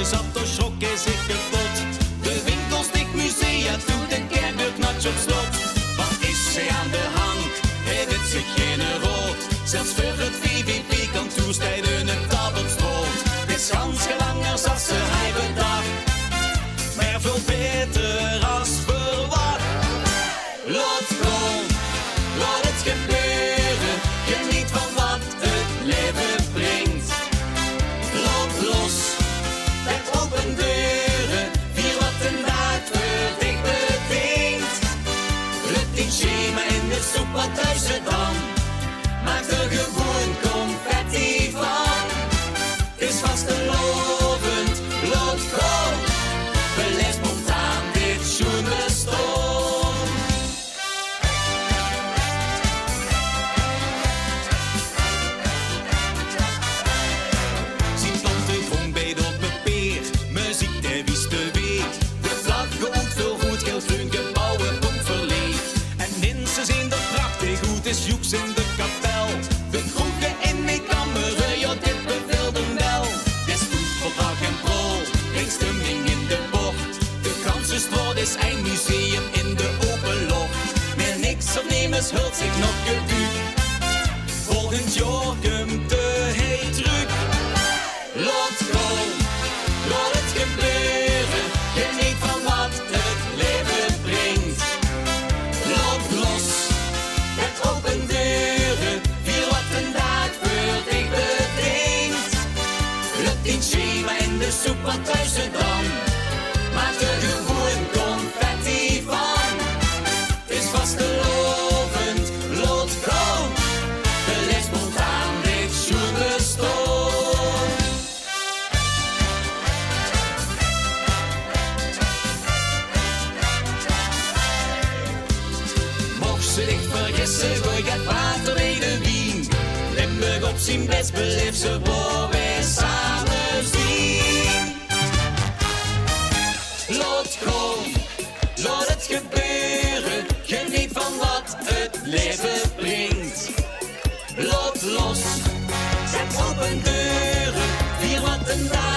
zat, toch schrok hij zich kapot. De winkels dicht, musea toe, de kerkdeur knatsch op slot. Wat is hij aan de hang? Hij weet zich geen rood. Zelfs voor het VVV kan toestijden een tabbelstroot. Het is gans gelanger als ze hij bedacht, maar veel beter als verwacht. Laat gaan, laat het gebeuren. Geniet van wat het leven brengt. Loop los, met open deuren. Vier wat een dag voor dich bedenkt. Rut in schema in de soep, wat thuis het dan. Maak er gewoon confetti van. Het is vastelovend, laat gaan. Beleef spontaan dit schoen bestaan. Zien planten grondbeet op een peer, muziek de wies beweegt. De vlag geoefend veel goed, geel groen gebouwen onverleefd. En mensen zien dat prachtig goed is, joeks in de kapel. De kroegen in mijn kammeren, ja dit beveelde wel. Het is goed voor dag en brood, geen stemming in de bocht. De Gansenstraat is een museum in de open locht. Meer niks opnemers hult zich nog gebuuk. Volgend jaar komt de heet terug. Laat gaan, laat het gebeuren. Geniet van wat het leven brengt. Loop los, met open deuren. Vier wat een dag voor dich bedenkt. Rut in schema in de soep, wat thuis het dan. Maak er gewoon confetti van. Het is vastelovend, laat gaan. Beleef spontaan dit schoen bestaan. Mocht ze dich vergissen, gooi het water bij de wien. Limburg op zijn best, beleef ze waar wij samen zien. Laat gaan, laat het gebeuren. Geniet van wat het leven brengt. Laat los, zet open deuren. Vier wat een dag